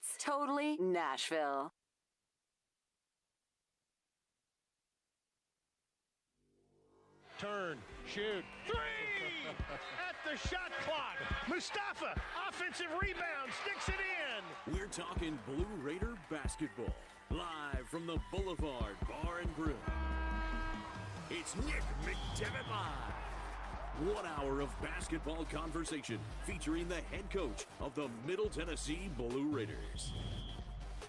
It's totally Nashville. Turn, shoot, three! At the shot clock, Mustafa, offensive rebound, sticks it in. We're talking Blue Raider basketball, live from the Boulevard Bar and Grill. It's Nick McDevitt live. 1 hour of basketball conversation featuring the head coach of the Middle Tennessee Blue Raiders.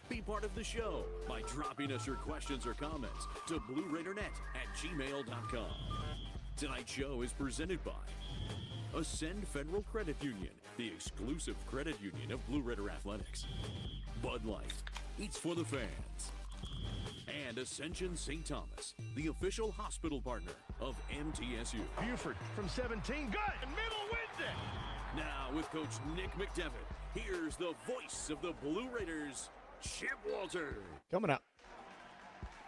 Be part of the show by dropping us your questions or comments to BlueRaiderNet@gmail.com. Tonight's show is presented by Ascend Federal Credit Union, the exclusive credit union of Blue Raider Athletics. Bud Light, eats for the fans. And Ascension St. Thomas, the official hospital partner of MTSU. Buford from 17, good, and middle wins it. Now with Coach Nick McDevitt, here's the voice of the Blue Raiders, Chip Walter. Coming up.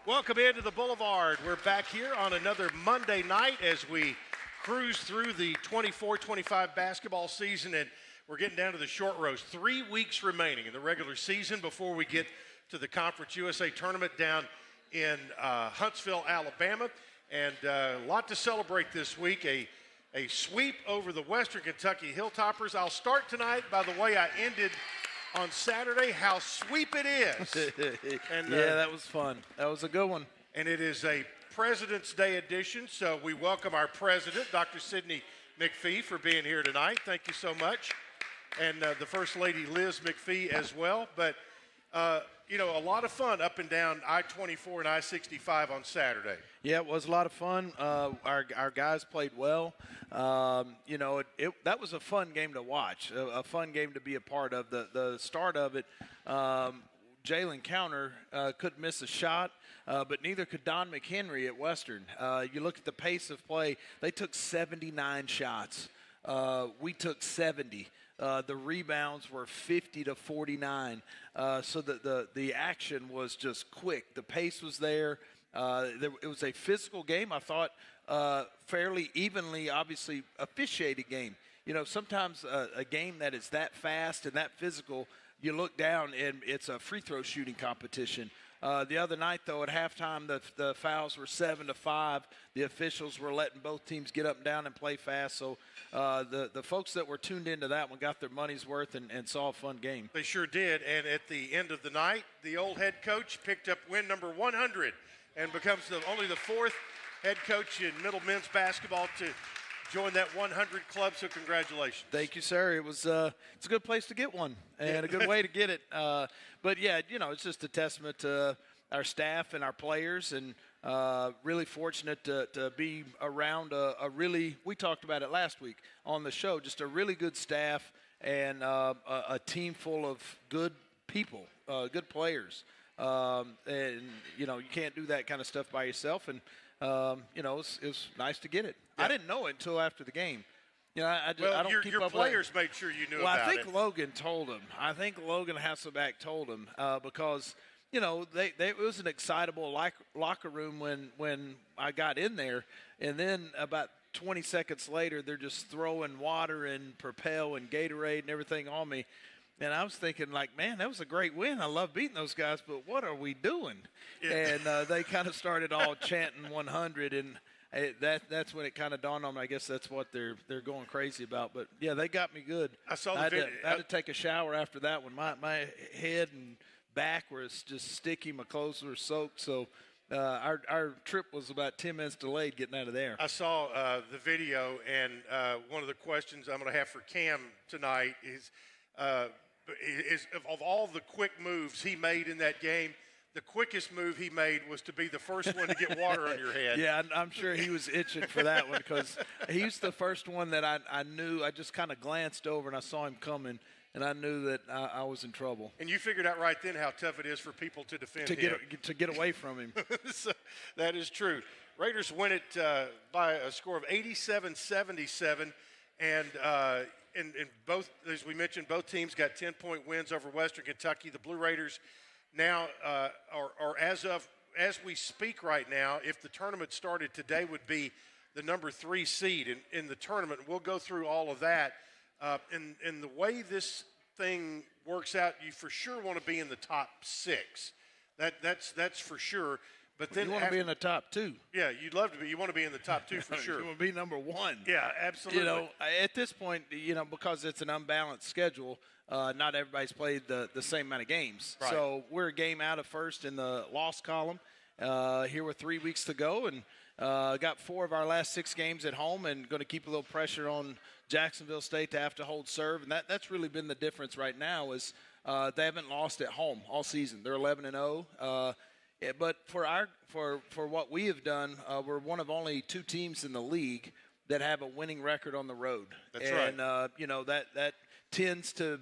Welcome into the Boulevard. We're back here on another Monday night as we cruise through the 24-25 basketball season, and we're getting down to the short rows. 3 weeks remaining in the regular season before we get to the Conference USA tournament down in Huntsville, Alabama, and a lot to celebrate this week. A sweep over the Western Kentucky Hilltoppers. I'll start tonight by the way I ended on Saturday, how sweep it is. And, yeah, that was fun. That was a good one. And it is a President's Day edition, so we welcome our president, Dr. Sidney McPhee, for being here tonight. Thank you so much. And the First Lady, Liz McPhee, as well. But, you know, a lot of fun up and down I-24 and I-65 on Saturday. Yeah, it was a lot of fun. Our guys played well. You know, that was a fun game to watch, a fun game to be a part of. The start of it, Jalen Counter couldn't miss a shot, but neither could Don McHenry at Western. You look at the pace of play, they took 79 shots. We took 70. The rebounds were 50 to 49. So the action was just quick. The pace was there. It was a physical game. I thought fairly evenly, obviously, officiated game. You know, sometimes a game that is that fast and that physical, you look down and it's a free throw shooting competition. The other night, though, at halftime, the fouls were 7-5. The officials were letting both teams get up and down and play fast. So the folks that were tuned into that one got their money's worth and saw a fun game. They sure did. And at the end of the night, the old head coach picked up win number 100 and becomes only the fourth head coach in middle men's basketball to join that 100 club. So congratulations. Thank you, sir. It was it's a good place to get one and a good way to get it. But yeah, you know, it's just a testament to our staff and our players, and really fortunate to be around a really, we talked about it last week on the show, just a really good staff and a team full of good people, good players. And, you know, you can't do that kind of stuff by yourself. And, you know, it was nice to get it. Yeah. I didn't know it until after the game. You know, I don't keep your up players made sure you knew about it. Well, I think Logan told him. I think Logan Hasselback told him because, you know, it was an excitable locker room when I got in there. And then about 20 seconds later, they're just throwing water and Propel and Gatorade and everything on me. And I was thinking, like, man, that was a great win. I love beating those guys, but what are we doing? Yeah. And they kind of started all chanting 100, and that's when it kind of dawned on me. I guess that's what they're going crazy about. But, yeah, they got me good. I saw the video. I had to take a shower after that one. My head and back was just sticky. My clothes were soaked. So our trip was about 10 minutes delayed getting out of there. I saw the video, and one of the questions I'm going to have for Cam tonight is of all the quick moves he made in that game, the quickest move he made was to be the first one to get water on your head. Yeah, I'm sure he was itching for that one because he's the first one that I knew. I just kind of glanced over and I saw him coming, and I knew that I was in trouble. And you figured out right then how tough it is for people to defend him. To get away from him. So, that is true. Raiders win it by a score of 87-77, and both, as we mentioned, both teams got 10-point wins over Western Kentucky. The Blue Raiders now are as we speak right now, if the tournament started today, would be the number 3 seed in the tournament. And we'll go through all of that. And the way this thing works out, you for sure want to be in the top 6. That's for sure. But then you want to be in the top 2. Yeah, you'd love to be. You want to be in the top 2 for sure. You want to be number 1. Yeah, absolutely. You know, at this point, you know, because it's an unbalanced schedule, not everybody's played the same amount of games. Right. So we're a game out of first in the loss column. Here with 3 weeks to go, and got 4 of our last 6 games at home, and going to keep a little pressure on Jacksonville State to have to hold serve. And that's really been the difference right now is they haven't lost at home all season. They're 11-0. But for what we have done, we're one of only 2 teams in the league that have a winning record on the road. That's right. And you know, that tends to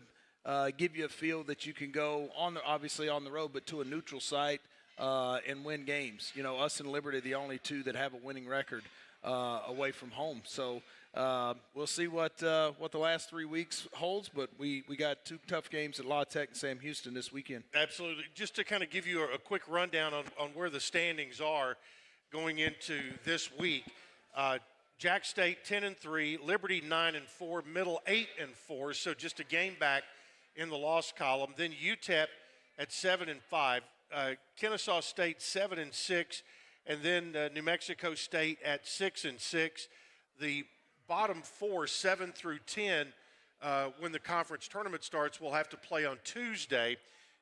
give you a feel that you can go obviously on the road, but to a neutral site and win games. You know, us and Liberty are the only 2 that have a winning record away from home. So we'll see what the last 3 weeks holds, but we got 2 tough games at La Tech and Sam Houston this weekend. Absolutely. Just to kind of give you a quick rundown on where the standings are going into this week. Jack State 10-3, Liberty 9-4, Middle 8-4, so just a game back in the loss column. Then UTEP at 7-5. Kennesaw State 7-6, and then New Mexico State at 6-6. The bottom 4, 7 through 10, when the conference tournament starts, will have to play on Tuesday.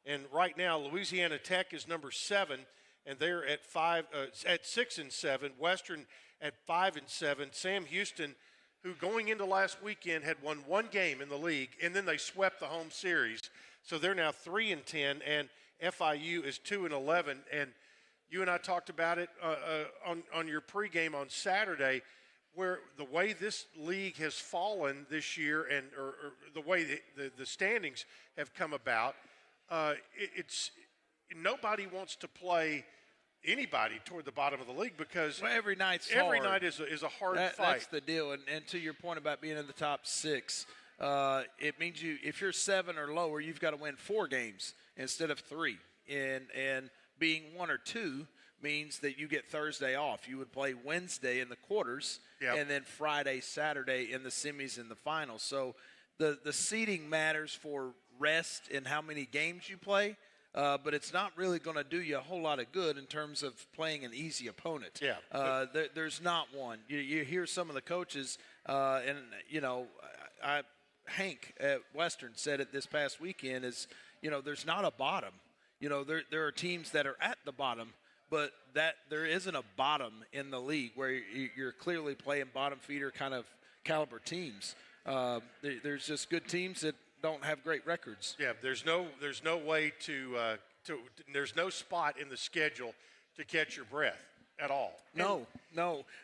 And right now, Louisiana Tech is number 7, and they're at 6-7. Western at 5-7. Sam Houston, who going into last weekend had won 1 game in the league, and then they swept the home series, so they're now 3-10, and FIU is 2-11, and you and I talked about it on your pregame on Saturday, where the way this league has fallen this year, and or the way the standings have come about, it's nobody wants to play anybody toward the bottom of the league because every night is a hard fight. That's the deal, and to your point about being in the top 6. It means if you're 7 or lower, you've got to win 4 games instead of 3. And being 1 or 2 means that you get Thursday off. You would play Wednesday in the quarters, and then Friday, Saturday in the semis and the finals. So the seeding matters for rest and how many games you play, but it's not really going to do you a whole lot of good in terms of playing an easy opponent. Yeah. There's not one. You hear some of the coaches, and, you know, Hank at Western said it this past weekend is, you know, there's not a bottom. You know, there are teams that are at the bottom, but that there isn't a bottom in the league where you're clearly playing bottom feeder kind of caliber teams. There's just good teams that don't have great records. Yeah, there's no way to there's no spot in the schedule to catch your breath at all. No.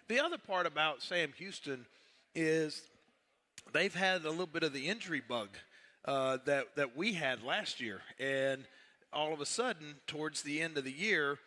The other part about Sam Houston is they've had a little bit of the injury bug that we had last year, and all of a sudden, towards the end of the year,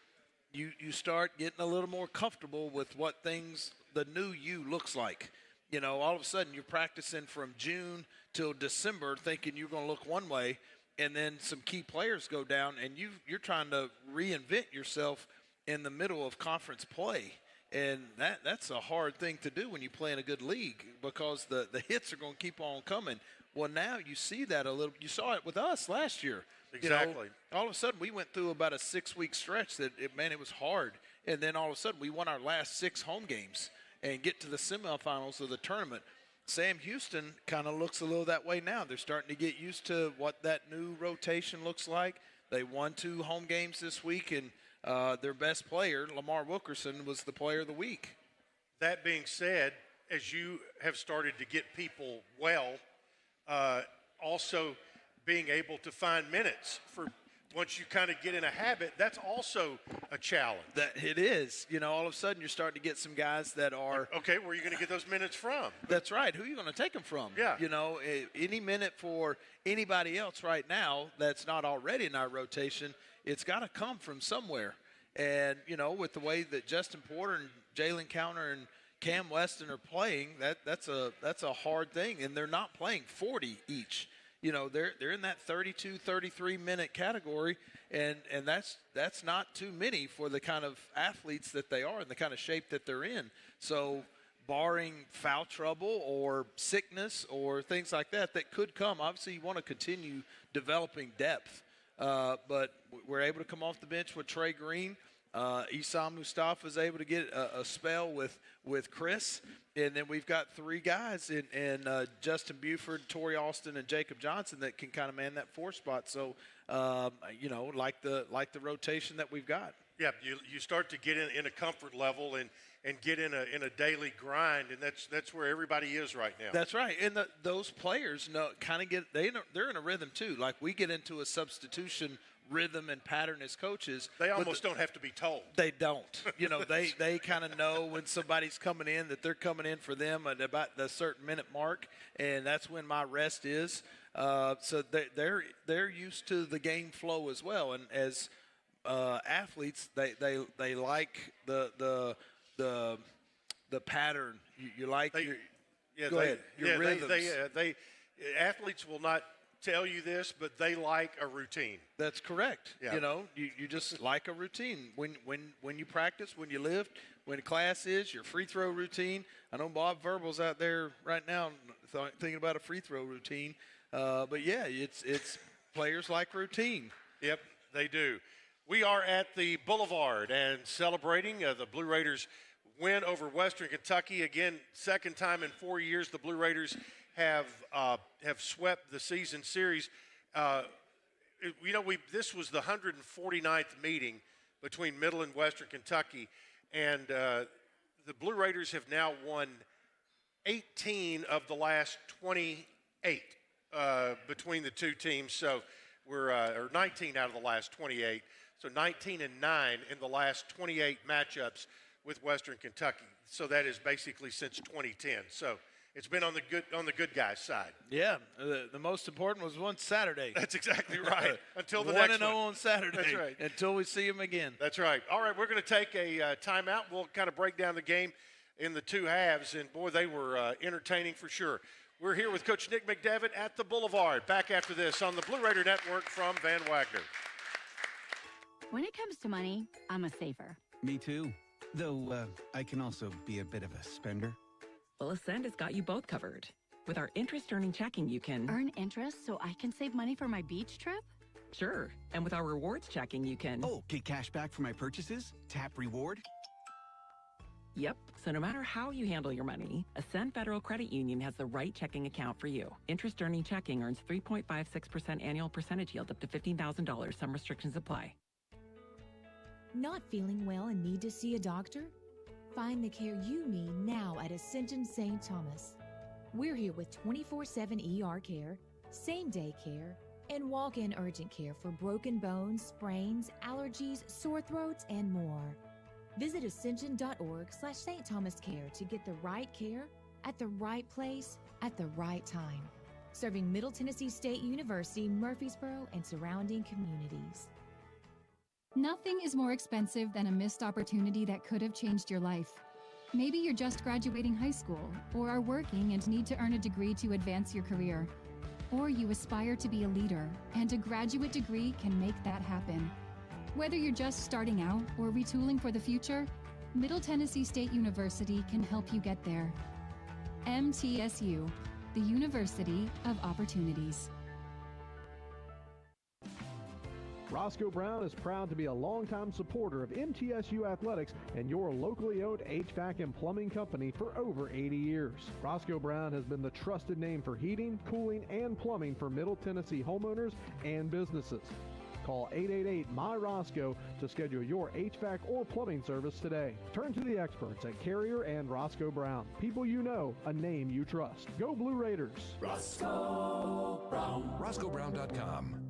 you start getting a little more comfortable with what the new you looks like. You know, all of a sudden you're practicing from June till December thinking you're going to look one way, and then some key players go down, and you're trying to reinvent yourself in the middle of conference play. And that's a hard thing to do when you play in a good league because the hits are going to keep on coming. Well, now you see that a little. You saw it with us last year. Exactly. You know, all of a sudden, we went through about a 6-week stretch that, it was hard. And then all of a sudden, we won our last 6 home games and get to the semifinals of the tournament. Sam Houston kind of looks a little that way now. They're starting to get used to what that new rotation looks like. They won 2 home games this week, and their best player, Lamar Wilkerson, was the player of the week. That being said, as you have started to get people well, also being able to find minutes for once you kind of get in a habit, that's also a challenge. That it is. You know, all of a sudden you're starting to get some guys that are okay. Where are you going to get those minutes from? That's right. Who are you going to take them from? Yeah. You know, any minute for anybody else right now that's not already in our rotation, it's got to come from somewhere. And you know, with the way that Justin Porter and Jalen Counter and Cam Weston are playing, that's a hard thing, and they're not playing 40 each. You know, they're in that 32, 33-minute category, and that's not too many for the kind of athletes that they are and the kind of shape that they're in. So barring foul trouble or sickness or things like that could come. Obviously, you want to continue developing depth. But we're able to come off the bench with Trey Green. Isam Mustafa is able to get a spell with Chris. And then we've got three guys in Justin Buford, Torrey Austin, and Jacob Johnson that can kind of man that 4 spot. So, like the rotation that we've got. Yeah, you start to get in a comfort level and get in a daily grind, and that's where everybody is right now. That's right, and those players kind of they're in a rhythm too. Like we get into a substitution rhythm and pattern as coaches. They almost don't have to be told. They don't. They kind of know when somebody's coming in that they're coming in for them at about the certain minute mark, and that's when my rest is. So they're used to the game flow as well, and as athletes, they like the pattern. You like your rhythms. Athletes will not tell you this, but they like a routine. That's correct. Yeah. You just like a routine. When you practice, when you lift, when class is, your free throw routine. I know Bob Verbal's out there right now thinking about a free throw routine. But yeah, it's players like routine. Yep, they do. We are at the Boulevard and celebrating the Blue Raiders' win over Western Kentucky. Again, second time in 4 years the Blue Raiders have swept the season series. This was the 149th meeting between Middle and Western Kentucky, and the Blue Raiders have now won 18 of the last 28 between the two teams. So or 19 out of the last 28. So 19-9 in the last 28 matchups with Western Kentucky. So that is basically since 2010. So it's been on the good guys' side. Yeah, the most important was one Saturday. That's exactly right. Until the next one. 1-0 on Saturday. That's right. Until we see them again. That's right. All right, we're going to take a timeout. We'll kind of break down the game in the two halves, and boy, they were entertaining for sure. We're here with Coach Nick McDevitt at the Boulevard. Back after this on the Blue Raider Network from Van Wagner. When it comes to money, I'm a saver. Me too. Though I can also be a bit of a spender. Well, Ascend has got you both covered. With our interest-earning checking, you can Earn interest so I can save money for my beach trip? Sure. And with our rewards checking, you can Oh, get cash back for my purchases? Tap reward? Yep. So no matter how you handle your money, Ascend Federal Credit Union has the right checking account for you. Interest-earning checking earns 3.56% annual percentage yield up to $15,000. Some restrictions apply. Not feeling well and need to see a doctor? Find the care you need now at Ascension St. Thomas. We're here with 24/7 ER care, same-day care, and walk-in urgent care for broken bones, sprains, allergies, sore throats, and more. Visit ascension.org/St. Thomas Care to get the right care at the right place at the right time. Serving Middle Tennessee State University, Murfreesboro, and surrounding communities. Nothing is more expensive than a missed opportunity that could have changed your life. Maybe you're just graduating high school, or are working and need to earn a degree to advance your career. Or you aspire to be a leader, and a graduate degree can make that happen. Whether you're just starting out or retooling for the future, Middle Tennessee State University can help you get there. MTSU, the University of Opportunities. Roscoe Brown is proud to be a longtime supporter of MTSU athletics and your locally owned HVAC and plumbing company for over 80 years. Roscoe Brown has been the trusted name for heating, cooling, and plumbing for Middle Tennessee homeowners and businesses. Call 888-MY-ROSCOE to schedule your HVAC or plumbing service today. Turn to the experts at Carrier and Roscoe Brown. People you know, a name you trust. Go Blue Raiders. Roscoe Brown. RoscoeBrown.com.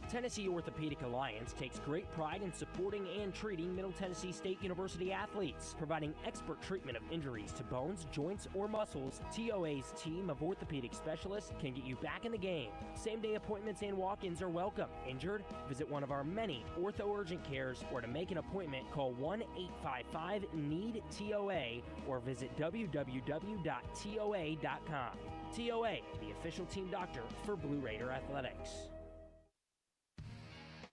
Tennessee Orthopedic Alliance takes great pride in supporting and treating Middle Tennessee State University athletes, providing expert treatment of injuries to bones, joints, or muscles. TOA's team of orthopedic specialists can get you back in the game. Same-day appointments and walk-ins are welcome. Injured? Visit one of our many ortho urgent cares, or to make an appointment, call 1-855-NEED-TOA or visit www.toa.com. TOA, the official team doctor for Blue Raider Athletics.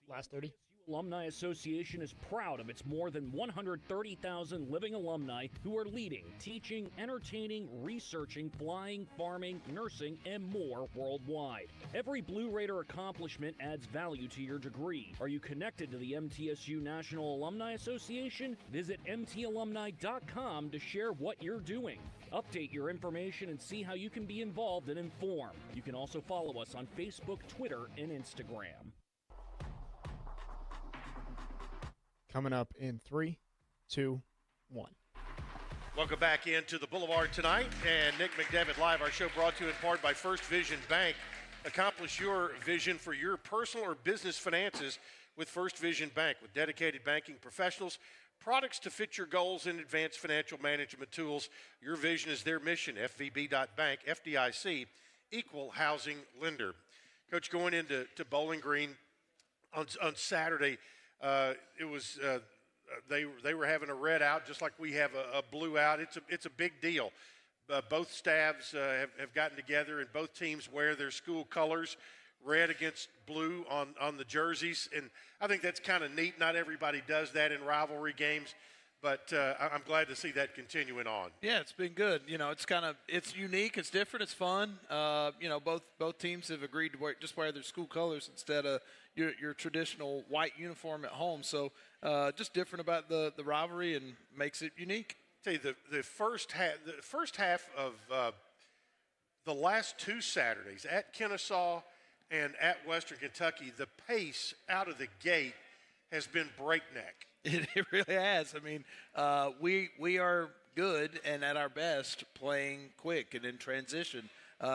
Last 30. Alumni Association is proud of its more than 130,000 living alumni who are leading, teaching, entertaining, researching, flying, farming, nursing, and more worldwide. Every Blue Raider accomplishment adds value to your degree. Are you connected to the MTSU National Alumni Association? Visit mtalumni.com to share what you're doing. Update your information and see how you can be involved and informed. You can also follow us on Facebook, Twitter, and Instagram. Coming up in 3, 2, 1. Welcome back into the Boulevard tonight, and Nick McDevitt live. Our show brought to you in part by First Vision Bank. Accomplish your vision for your personal or business finances with First Vision Bank. With dedicated banking professionals, products to fit your goals, and advanced financial management tools, your vision is their mission. FVB.bank, FDIC, equal housing lender. Coach, going into Bowling Green on Saturday, it was they were having a red out just like we have a blue out. It's a big deal. Both staffs have gotten together, and both teams wear their school colors, red against blue on the jerseys, and I think that's kind of neat. Not everybody does that in rivalry games, but I'm glad to see that continuing on. Yeah, it's been good. You know, it's unique, it's different, it's fun. You know, both teams have agreed to just wear their school colors instead of your traditional white uniform at home. So just different about the rivalry and makes it unique. Tell you the first half of the last two Saturdays at Kennesaw and at Western Kentucky, the pace out of the gate has been breakneck. It really has. I mean, we are good and at our best playing quick and in transition.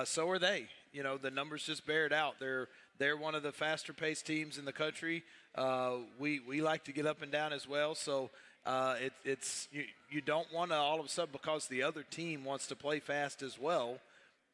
So are they. You know, the numbers just bear it out. They're one of the faster paced teams in the country. We like to get up and down as well. So you don't want to all of a sudden, because the other team wants to play fast as well,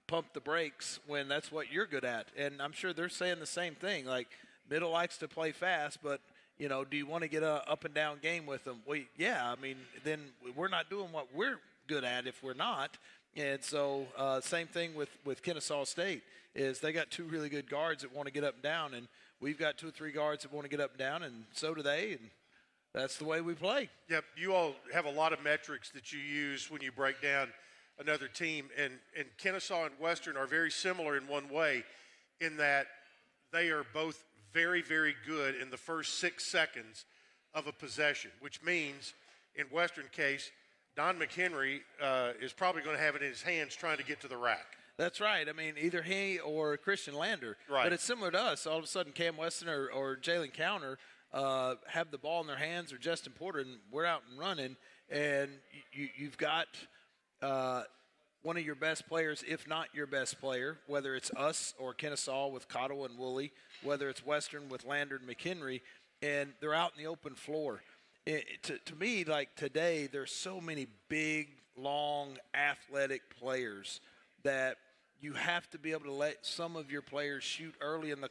pump the brakes when that's what you're good at. And I'm sure they're saying the same thing. Like, Middle likes to play fast, but you know, do you want to get a up and down game with them? Well, yeah. I mean, then we're not doing what we're good at if we're not. And so same thing with Kennesaw State is they got two really good guards that want to get up and down, and we've got 2 or 3 guards that want to get up and down, and so do they, and that's the way we play. Yep, you all have a lot of metrics that you use when you break down another team, and Kennesaw and Western are very similar in one way in that they are both very, very good in the first 6 seconds of a possession, which means in Western case, Don McHenry is probably going to have it in his hands trying to get to the rack. That's right. I mean, either he or Christian Lander. Right. But it's similar to us. All of a sudden, Cam Weston or Jalen Counter have the ball in their hands, or Justin Porter, and we're out and running. And you've got one of your best players, if not your best player, whether it's us or Kennesaw with Cottle and Woolley, whether it's Western with Lander and McHenry, and they're out in the open floor. To me, like today, there's so many big, long, athletic players that you have to be able to let some of your players shoot early in the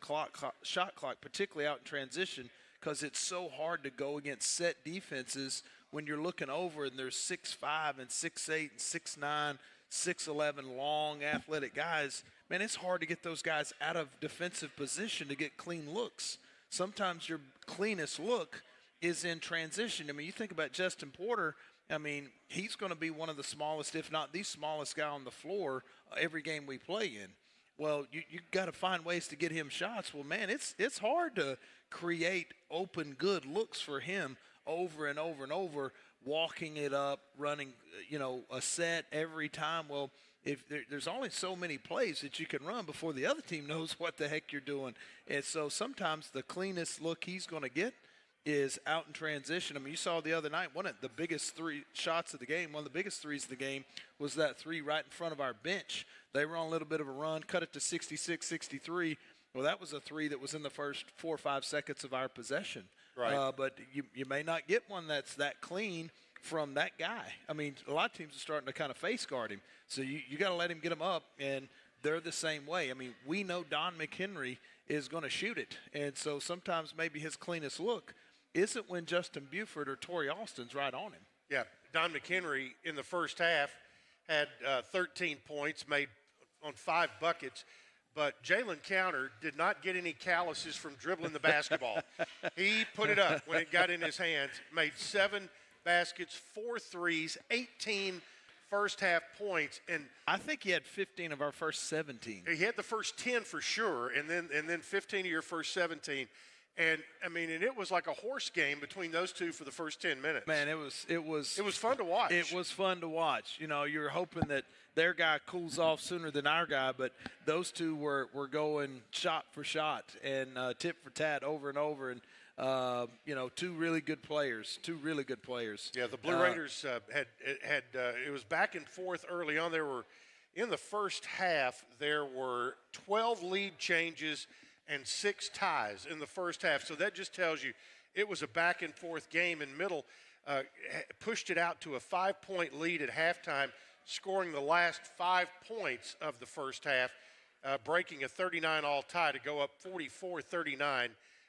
shot clock, particularly out in transition, because it's so hard to go against set defenses when you're looking over and there's 6'5" and 6'8" and 6'9", 6'11", long, athletic guys. Man, it's hard to get those guys out of defensive position to get clean looks. Sometimes your cleanest look is in transition. I mean, you think about Justin Porter. I mean, he's going to be one of the smallest, if not the smallest guy on the floor every game we play in. Well, you got to find ways to get him shots. Well, man, it's hard to create open, good looks for him over and over and over, walking it up, running, a set every time. Well, if there's only so many plays that you can run before the other team knows what the heck you're doing. And so sometimes the cleanest look he's going to get is out in transition. I mean, you saw the other night, one of the biggest 3 shots of the game, one of the biggest threes of the game was that 3 right in front of our bench. They were on a little bit of a run, cut it to 66-63. Well, that was a 3 that was in the first 4 or 5 seconds of our possession. Right. But you may not get one that's that clean from that guy. I mean, a lot of teams are starting to kind of face guard him. So you got to let him get him up, and they're the same way. I mean, we know Don McHenry is going to shoot it. And so sometimes maybe his cleanest look isn't when Justin Buford or Torrey Austin's right on him. Yeah, Don McHenry in the first half had 13 points, made on 5 buckets. but Jalen Counter did not get any calluses from dribbling the basketball. He put it up when it got in his hands, made 7 baskets, 4 threes, 18 first half points, and I think he had 15 of our first 17. He had the first 10 for sure, and then 15 of your first 17. And I mean, and it was like a horse game between those two for the first 10 minutes. Man, it was fun to watch. It was fun to watch. You know, you're hoping that their guy cools off sooner than our guy, but those two were going shot for shot and tit for tat over and over. And you know, two really good players. Yeah, the Blue Raiders it was back and forth early on. There were, in the first half, there were 12 lead changes and 6 ties in the first half. So that just tells you it was a back and forth game. And Middle pushed it out to a 5-point lead at halftime, scoring the last 5 points of the first half, breaking a 39-all tie to go up 44-39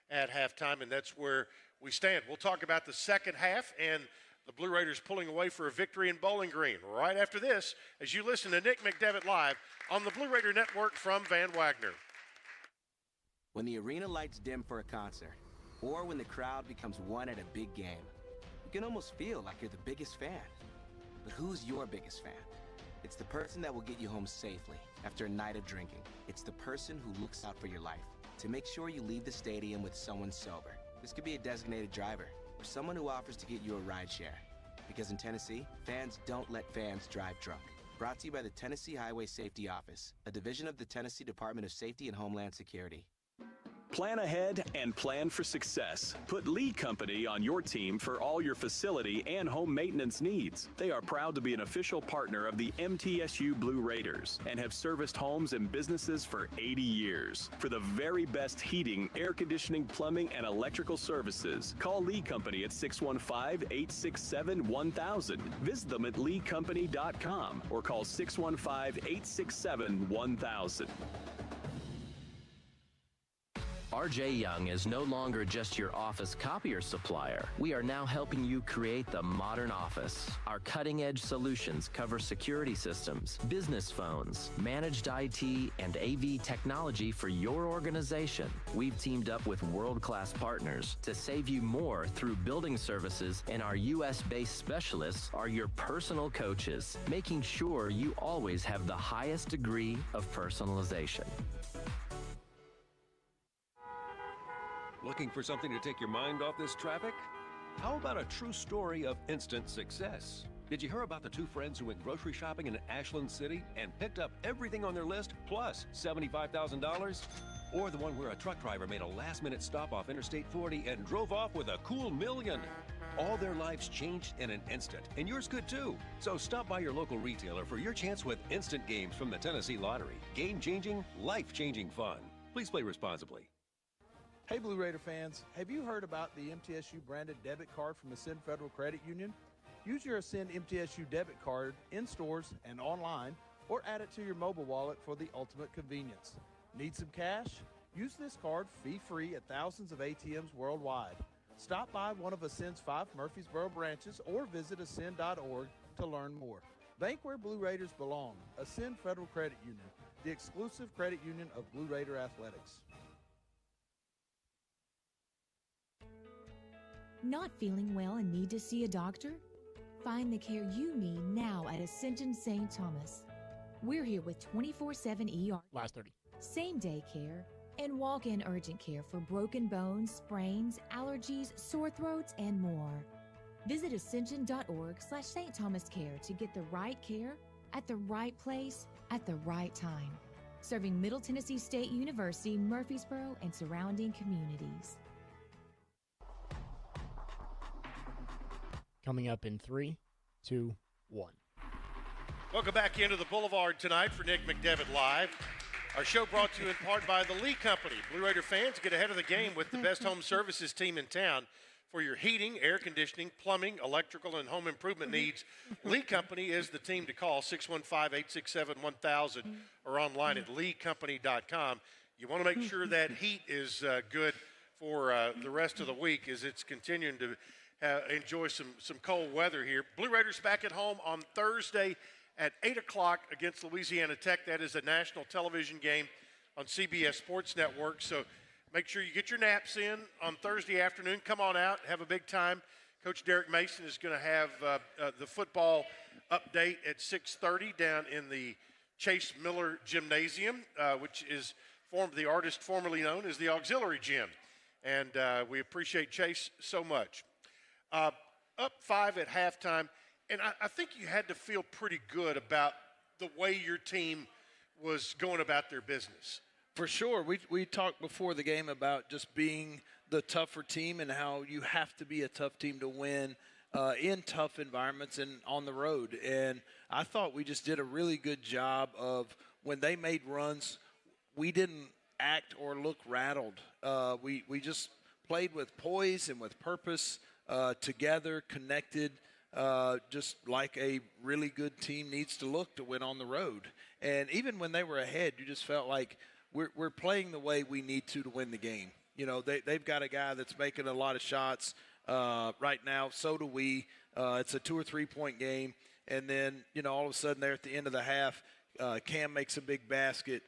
at halftime, and that's where we stand. We'll talk about the second half and the Blue Raiders pulling away for a victory in Bowling Green right after this, as you listen to Nick McDevitt live on the Blue Raider Network from Van Wagner. When the arena lights dim for a concert, or when the crowd becomes one at a big game, you can almost feel like you're the biggest fan. But who's your biggest fan? It's the person that will get you home safely after a night of drinking. It's the person who looks out for your life to make sure you leave the stadium with someone sober. This could be a designated driver or someone who offers to get you a ride share. Because in Tennessee, fans don't let fans drive drunk. Brought to you by the Tennessee Highway Safety Office, a division of the Tennessee Department of Safety and Homeland Security. Plan ahead and plan for success. Put Lee Company on your team for all your facility and home maintenance needs. They are proud to be an official partner of the MTSU Blue Raiders and have serviced homes and businesses for 80 years. For the very best heating, air conditioning, plumbing, and electrical services, call Lee Company at 615-867-1000. Visit them at leecompany.com or call 615-867-1000. RJ Young is no longer just your office copier supplier. We are now helping you create the modern office. Our cutting-edge solutions cover security systems, business phones, managed IT, and AV technology for your organization. We've teamed up with world-class partners to save you more through building services, and our U.S.-based specialists are your personal coaches, making sure you always have the highest degree of personalization. Looking for something to take your mind off this traffic? How about a true story of instant success? Did you hear about the 2 friends who went grocery shopping in Ashland City and picked up everything on their list plus $75,000? Or the one where a truck driver made a last-minute stop off Interstate 40 and drove off with a cool $1 million? All their lives changed in an instant, and yours could too. So stop by your local retailer for your chance with instant games from the Tennessee Lottery. Game-changing, life-changing fun. Please play responsibly. Hey, Blue Raider fans, have you heard about the MTSU branded debit card from Ascend Federal Credit Union? Use your Ascend MTSU debit card in stores and online, or add it to your mobile wallet for the ultimate convenience. Need some cash? Use this card fee-free at thousands of ATMs worldwide. Stop by one of Ascend's 5 Murfreesboro branches or visit ascend.org to learn more. Bank where Blue Raiders belong. Ascend Federal Credit Union, the exclusive credit union of Blue Raider Athletics. Not feeling well and need to see a doctor? Find the care you need now at Ascension St. Thomas. We're here with 24/7 ER, Last 30. same-day care, and walk-in urgent care for broken bones, sprains, allergies, sore throats, and more. Visit ascension.org/St. Thomas Care to get the right care at the right place at the right time. Serving Middle Tennessee State University, Murfreesboro, and surrounding communities. Coming up in 3, 2, 1. Welcome back into the Boulevard tonight for Nick McDevitt Live. Our show brought to you in part by the Lee Company. Blue Raider fans, get ahead of the game with the best home services team in town for your heating, air conditioning, plumbing, electrical, and home improvement needs. Lee Company is the team to call, 615-867-1000, or online at leecompany.com. You want to make sure that heat is good for the rest of the week as it's continuing to enjoy some cold weather here. Blue Raiders back at home on Thursday at 8 o'clock against Louisiana Tech. That is a national television game. on CBS Sports Network. So make sure you get your naps in on Thursday afternoon. Come on out, have a big time. Coach Derek Mason is going to have the football update at 6:30 down in the Chase Miller Gymnasium, which is the artist formerly known as the Auxiliary Gym. And we appreciate Chase so much. Up 5 at halftime, and I think you had to feel pretty good about the way your team was going about their business. For sure. We talked before the game about just being the tougher team and how you have to be a tough team to win in tough environments and on the road. And I thought we just did a really good job of when they made runs, we didn't act or look rattled. We just played with poise and with purpose, together, connected, just like a really good team needs to look to win on the road. And even when they were ahead, you just felt like we're playing the way we need to win the game. You know, they've got a guy that's making a lot of shots right now. So do we. It's a 2 or 3 point game. And then, you know, all of a sudden there at the end of the half, Cam makes a big basket,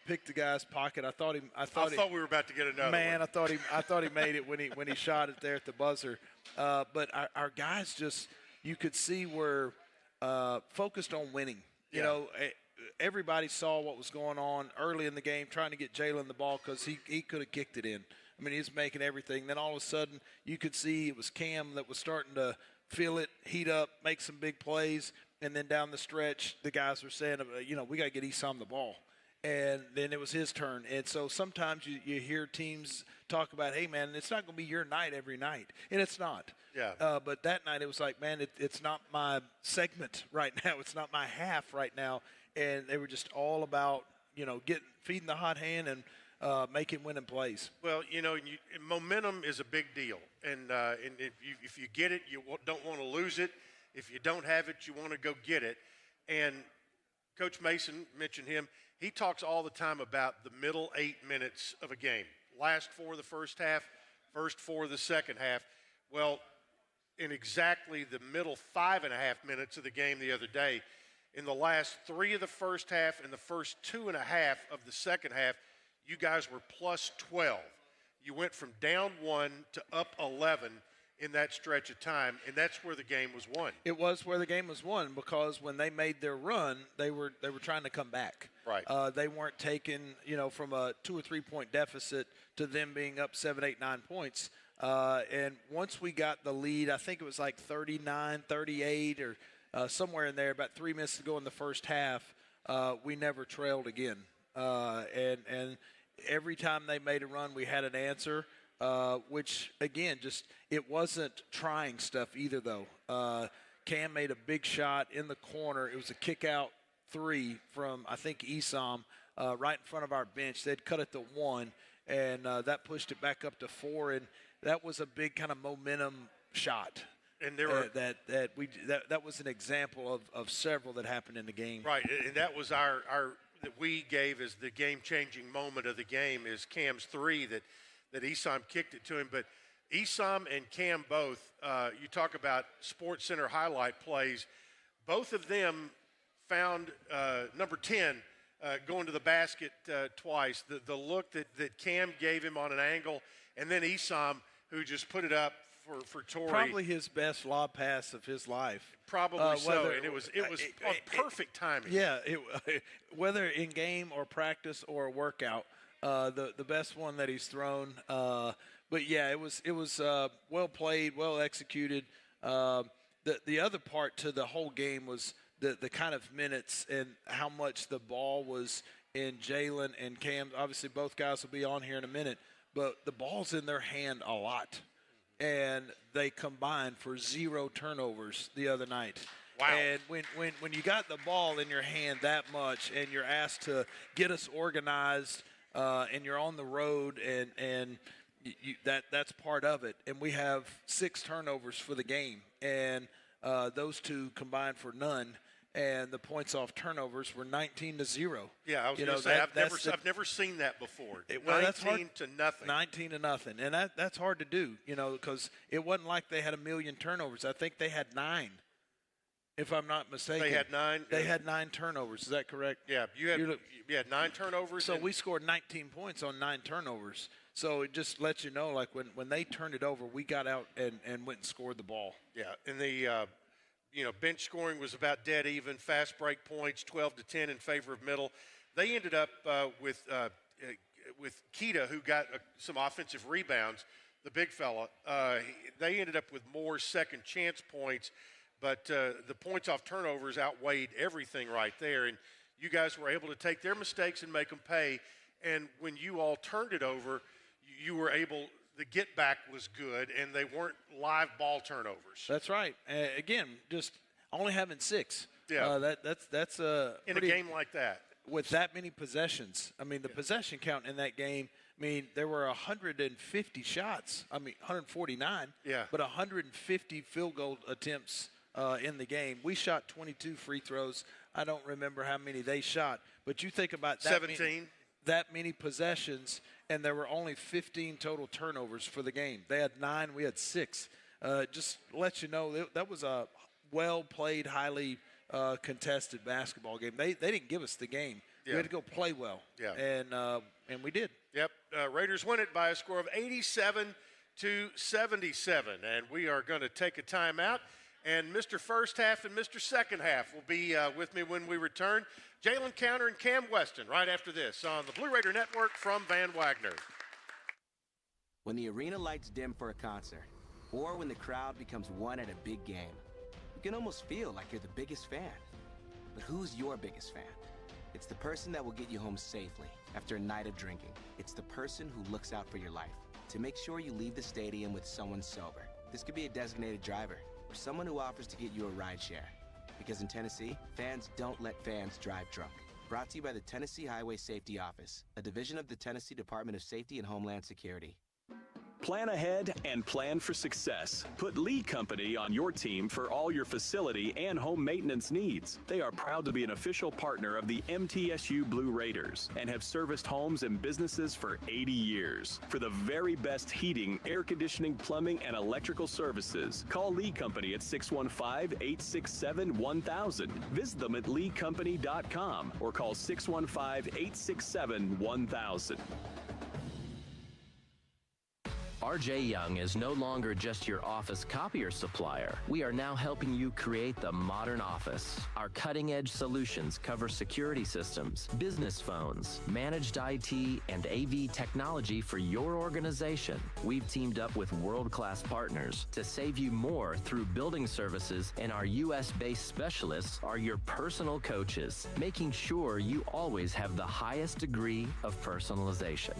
picked the guy's pocket. I thought we were about to get another man, one. I thought he made it when he shot it there at the buzzer. But our guys just, you could see were focused on winning. You know, everybody saw what was going on early in the game, trying to get Jalen the ball because he could have kicked it in. I mean, he was making everything. Then all of a sudden, you could see it was Cam that was starting to feel it, heat up, make some big plays. And then down the stretch, the guys were saying, you know, we got to get Esam the ball. And then it was his turn. And so sometimes you hear teams talk about, hey, man, it's not going to be your night every night. And it's not. Yeah. But that night it was like, man, it's not my segment right now. It's not my half right now. And they were just all about, you know, feeding the hot hand and making winning plays. Well, you know, momentum is a big deal. And if you get it, you don't want to lose it. If you don't have it, you want to go get it. And Coach Mason mentioned him. He talks all the time about the middle 8 minutes of a game. Last 4 of the first half, first 4 of the second half. Well, in exactly the middle 5.5 minutes of the game the other day, in the last 3 of the first half and the first 2.5 of the second half, you guys were plus 12. You went from down 1 to up 11 in that stretch of time, and that's where the game was won. It was where the game was won because when they made their run, they were trying to come back. Right. They weren't taken, you know, from a 2 or 3 point deficit to them being up 7, 8, 9 points. And once we got the lead, I think it was like 39, 38 or somewhere in there, about 3 minutes to go in the first half, we never trailed again. And every time they made a run, we had an answer. Which, again, just it wasn't trying stuff either, though. Cam made a big shot in the corner. It was a kick-out 3 from, I think, Esam right in front of our bench. They'd cut it to 1, and that pushed it back up to 4, and that was a big kind of momentum shot. And there were that was an example of several that happened in the game. Right, and that was our that we gave as the game-changing moment of the game is Cam's 3 that Esam kicked it to him. But Esam and Cam both, you talk about Sports Center highlight plays, both of them found number 10 going to the basket twice. The look that Cam gave him on an angle, and then Esam, who just put it up for Torrey. Probably his best lob pass of his life. Probably so, and it was on perfect timing. Yeah, whether in game or practice or a workout, the best one that he's thrown. But yeah, it was well played, well executed. The other part to the whole game was the kind of minutes and how much the ball was in Jalen and Cam. Obviously, both guys will be on here in a minute, but the ball's in their hand a lot. And they combined for 0 turnovers the other night. Wow. And when you got the ball in your hand that much and you're asked to get us organized and you're on the road and that's part of it. And we have 6 turnovers for the game. And those 2 combined for none. And the points off turnovers were 19-0. Yeah, I was going to say, I've never seen that before. 19 to nothing. 19 to nothing. And that's hard to do, because it wasn't like they had a million turnovers. I think they had 9. if I'm not mistaken. They had 9. They had 9 turnovers. Is that correct? Yeah, you had 9 turnovers. So we scored 19 points on 9 turnovers. So it just lets you know, like, when they turned it over, we got out and went and scored the ball. Yeah, and the bench scoring was about dead even. Fast break points, 12-10 in favor of Middle. They ended up with Keita, who got some offensive rebounds, the big fella. They ended up with more second chance points, but the points off turnovers outweighed everything right there. And you guys were able to take their mistakes and make them pay. And when you all turned it over, you were able – the get back was good, and they weren't live ball turnovers. That's right. Again, just only having 6. Yeah. That's in a game like that. With that many possessions. I mean, the possession count in that game, I mean, there were 150 shots. 149. Yeah. But 150 field goal attempts in the game. We shot 22 free throws. I don't remember how many they shot. But you think about that 17. That many possessions, and there were only 15 total turnovers for the game. They had 9, we had 6. Just lets you know that was a well-played, highly contested basketball game. They didn't give us the game. Yeah. We had to go play well, and we did. Yep, Raiders win it by a score of 87-77, and we are going to take a timeout. And Mr. First Half and Mr. Second Half will be with me when we return. Jalen Counter and Cam Weston right after this on the Blue Raider Network from Van Wagner. When the arena lights dim for a concert, or when the crowd becomes one at a big game, you can almost feel like you're the biggest fan. But who's your biggest fan? It's the person that will get you home safely after a night of drinking. It's the person who looks out for your life to make sure you leave the stadium with someone sober. This could be a designated driver or someone who offers to get you a ride share. Because in Tennessee, fans don't let fans drive drunk. Brought to you by the Tennessee Highway Safety Office, a division of the Tennessee Department of Safety and Homeland Security. Plan ahead and plan for success. Put Lee Company on your team for all your facility and home maintenance needs. They are proud to be an official partner of the MTSU Blue Raiders and have serviced homes and businesses for 80 years. For the very best heating, air conditioning, plumbing, and electrical services, call Lee Company at 615-867-1000. Visit them at leecompany.com or call 615-867-1000. RJ Young is no longer just your office copier supplier. We are now helping you create the modern office. Our cutting-edge solutions cover security systems, business phones, managed IT, and AV technology for your organization. We've teamed up with world-class partners to save you more through building services, and our U.S.-based specialists are your personal coaches, making sure you always have the highest degree of personalization.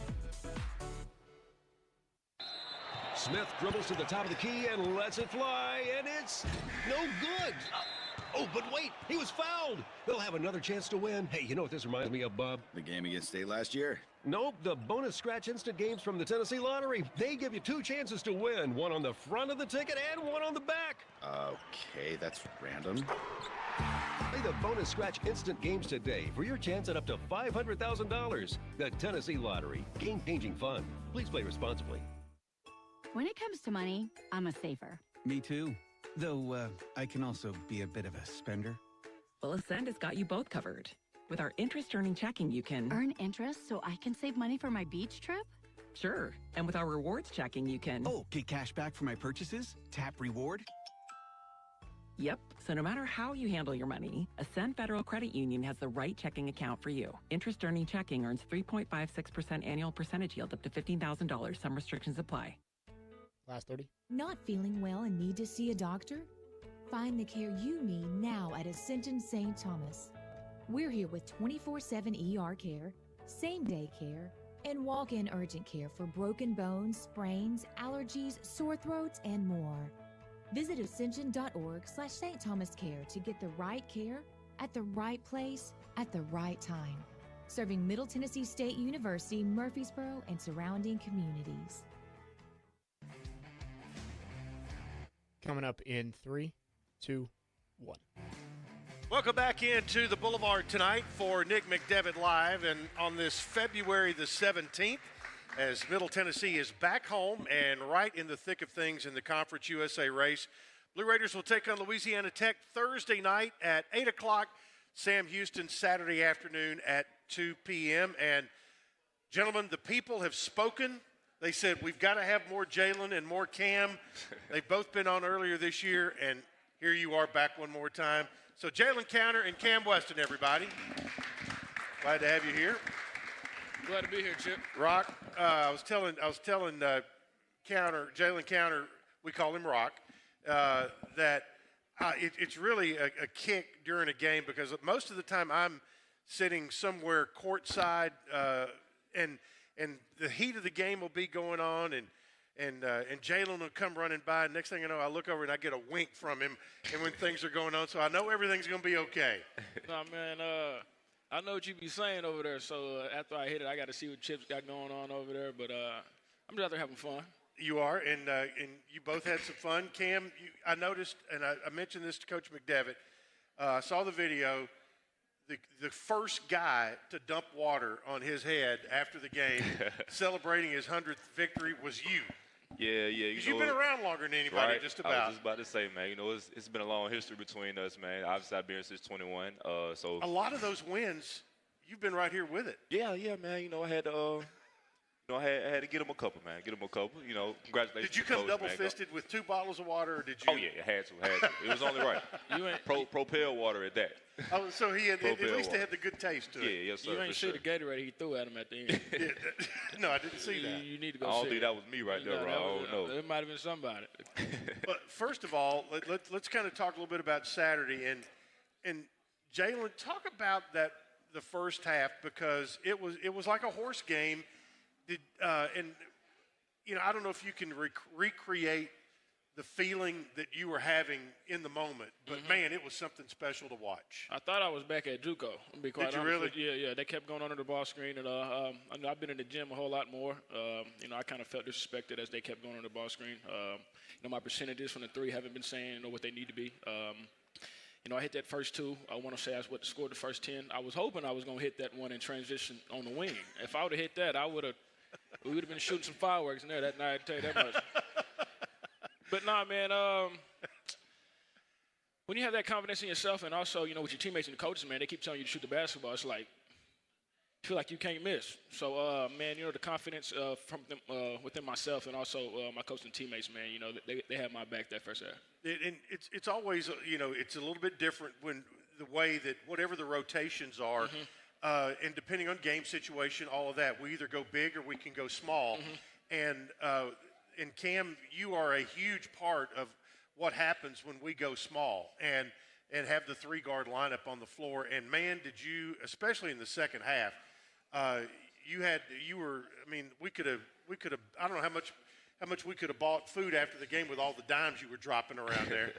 Smith dribbles to the top of the key and lets it fly, and it's no good. Oh, but wait, he was fouled. They'll have another chance to win. Hey, you know what this reminds me of, Bob? The game against State last year. Nope, the bonus scratch instant games from the Tennessee Lottery. They give you 2 chances to win, one on the front of the ticket and one on the back. Okay, that's random. Play the bonus scratch instant games today for your chance at up to $500,000. The Tennessee Lottery, game-changing fun. Please play responsibly. When it comes to money, I'm a saver. Me too. Though I can also be a bit of a spender. Well, Ascend has got you both covered. With our interest-earning checking, you can earn interest so I can save money for my beach trip? Sure. And with our rewards checking, you can get cash back for my purchases? Tap reward? Yep. So no matter how you handle your money, Ascend Federal Credit Union has the right checking account for you. Interest-earning checking earns 3.56% annual percentage yield up to $15,000. Some restrictions apply. Last 30. Not feeling well and need to see a doctor? Find the care you need now at Ascension St. Thomas. We're here with 24/7 ER care, same-day care, and walk-in urgent care for broken bones, sprains, allergies, sore throats, and more. Visit ascension.org/St. Thomas Care to get the right care at the right place at the right time. Serving Middle Tennessee State University, Murfreesboro, and surrounding communities. Coming up in 3, 2, 1. Welcome back into the Boulevard tonight for Nick McDevitt Live, and on this February the 17th, as Middle Tennessee is back home and right in the thick of things in the Conference USA race. Blue Raiders will take on Louisiana Tech Thursday night at 8 o'clock. Sam Houston Saturday afternoon at 2 p.m. And, gentlemen, the people have spoken. They said we've got to have more Jalen and more Cam. They've both been on earlier this year, and here you are back one more time. So Jalen Counter and Cam Weston, everybody. Glad to have you here. Glad to be here, Chip. Rock, I was telling Counter, Jalen Counter, we call him Rock, that it's really a kick during a game because most of the time I'm sitting somewhere courtside, and the heat of the game will be going on, and Jalen will come running by. And next thing I know, I look over and I get a wink from him, and when things are going on, so I know everything's going to be okay. Nah, man, I know what you be saying over there. So after I hit it, I got to see what Chip's got going on over there. But I'm just out there having fun. You are, and you both had some fun. Cam, I noticed, and I mentioned this to Coach McDevitt. I saw the video. The first guy to dump water on his head after the game, celebrating his 100th victory, was you. Yeah. Because you've been around longer than anybody, right? just about. I was just about to say, man, it's been a long history between us, man. Obviously, I've been here since 21. So a lot of those wins, you've been right here with it. Yeah, man. I had to. I had to get him a couple, man. Congratulations. Did you to come Coach, double-fisted with 2 bottles of water, or did you? Oh, yeah, had to. It was only right. Propel water at that. Oh, so he had, at least water. it had the good taste to it. Yeah, yes, sir. You ain't see the Gatorade he threw at him at the end. No, I didn't see that. You need to go I don't see think it. that was me right there, bro. I don't know. It might have been somebody. But first of all, let's kind of talk a little bit about Saturday. And Jalen, talk about the first half, because it was like a horse game. And I don't know if you can recreate the feeling that you were having in the moment, but man, it was something special to watch. I thought I was back at JUCO. To be quite Did you honest really? with you. Yeah. They kept going under the ball screen, and I've been in the gym a whole lot more. I kind of felt disrespected as they kept going under the ball screen. My percentages from the three haven't been saying what they need to be. I hit that first 2. I want to say I scored the first 10. I was hoping I was going to hit that one in transition on the wing. If I would have hit that, we would have been shooting some fireworks in there that night, I tell you that much. But nah, man, when you have that confidence in yourself, and also, with your teammates and the coaches, man, they keep telling you to shoot the basketball. It's like, you feel like you can't miss. So, man, the confidence from them, within myself, and also my coach and teammates, man, they had my back that first half. And it's always, it's a little bit different when the way that whatever the rotations are, and depending on game situation, all of that, we either go big or we can go small. And Cam, you are a huge part of what happens when we go small and have the 3-guard lineup on the floor. And man, did you, especially in the second half, we could have, I don't know how much we could have bought food after the game with all the dimes you were dropping around there.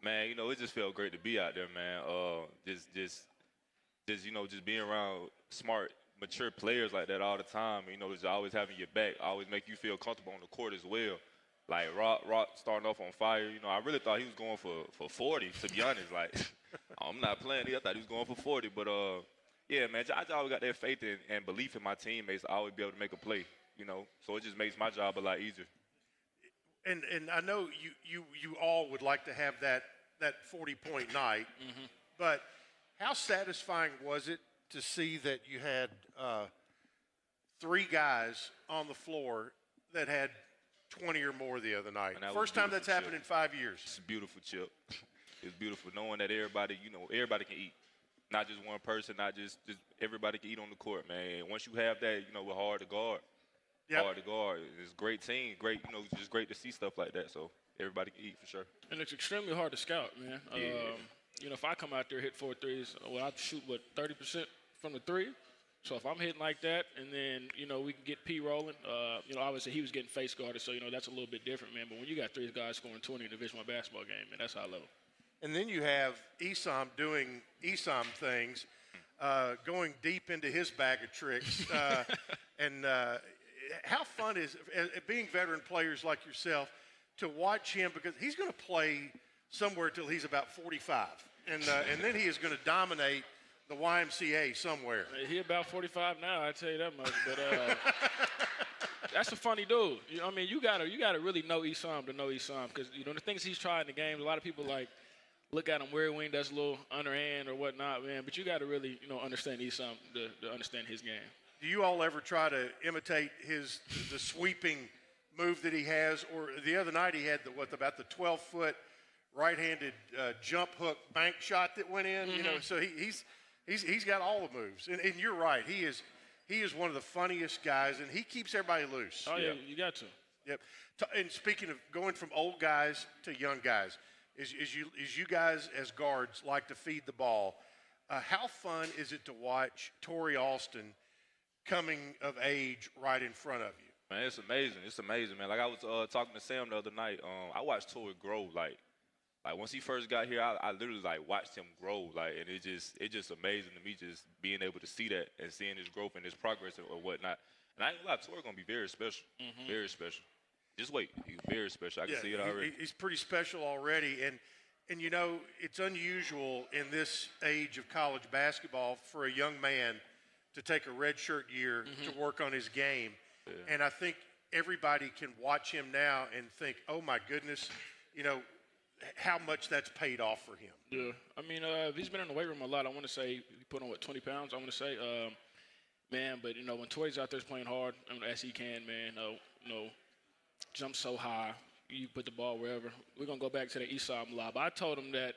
Man, it just felt great to be out there, man. Just being around smart, mature players like that all the time, just always having your back, always make you feel comfortable on the court as well. Like Rock starting off on fire, I really thought he was going for 40, to be honest. Like, I'm not playing. I thought he was going for 40. But, yeah, man, I always got that faith and belief in my teammates to always be able to make a play, So it just makes my job a lot easier. And I know you all would like to have that 40-point night, but how satisfying was it to see that you had 3 guys on the floor that had 20 or more the other night? First time that's happened in 5 years. It's a beautiful, Chip. It's beautiful knowing that everybody can eat. Not just one person, not just everybody can eat on the court, man. And once you have that, we're hard to guard. Yep. Hard to guard. It's a great team. Great, just great to see stuff like that. So everybody can eat for sure. And it's extremely hard to scout, man. If I come out there, hit 4 threes, I shoot, 30% from the 3? So if I'm hitting like that, and then, we can get P rolling, obviously he was getting face guarded, so, that's a little bit different, man. But when you got 3 guys scoring 20 in a Division I basketball game, man, that's high level. And then you have Esam doing Esam things, going deep into his bag of tricks. And how fun is it, being veteran players like yourself, to watch him, because he's going to play somewhere till he's about 45. And then he is going to dominate the YMCA somewhere. He about 45 now, I tell you that much. But That's a funny dude. I mean, you gotta really know Esam to know Esam because the things he's tried in the game. A lot of people look at him weird when he does a little underhand or whatnot, man. But you got to really understand Esam to understand his game. Do you all ever try to imitate the sweeping move that he has? Or the other night he had about the 12-foot right-handed jump hook bank shot that went in. Mm-hmm. So he's got all the moves. And you're right. He is one of the funniest guys, and he keeps everybody loose. Oh yeah, you got to. Yep. And speaking of going from old guys to young guys, as you guys as guards like to feed the ball, how fun is it to watch Torrey Alston coming of age right in front of you? Man, it's amazing. It's amazing, man. Like I was talking to Sam the other night. I watched Torrey grow. Like once he first got here, I literally watched him grow. And it's just amazing to me just being able to see that and seeing his growth and his progress or whatnot. And I ain't gonna lie, Torrey gonna be very special. Mm-hmm. Very special. Just wait, he's very special. I can see it already. He's pretty special already, and it's unusual in this age of college basketball for a young man to take a redshirt year to work on his game. Yeah. And I think everybody can watch him now and think, oh my goodness, how much that's paid off for him. Yeah, I mean, he's been in the weight room a lot. I want to say he put on 20 pounds. I want to say, man, but when Torrey's out there playing hard, as he can, man, jump so high, you put the ball wherever. We're going to go back to the Esam lob. I told him that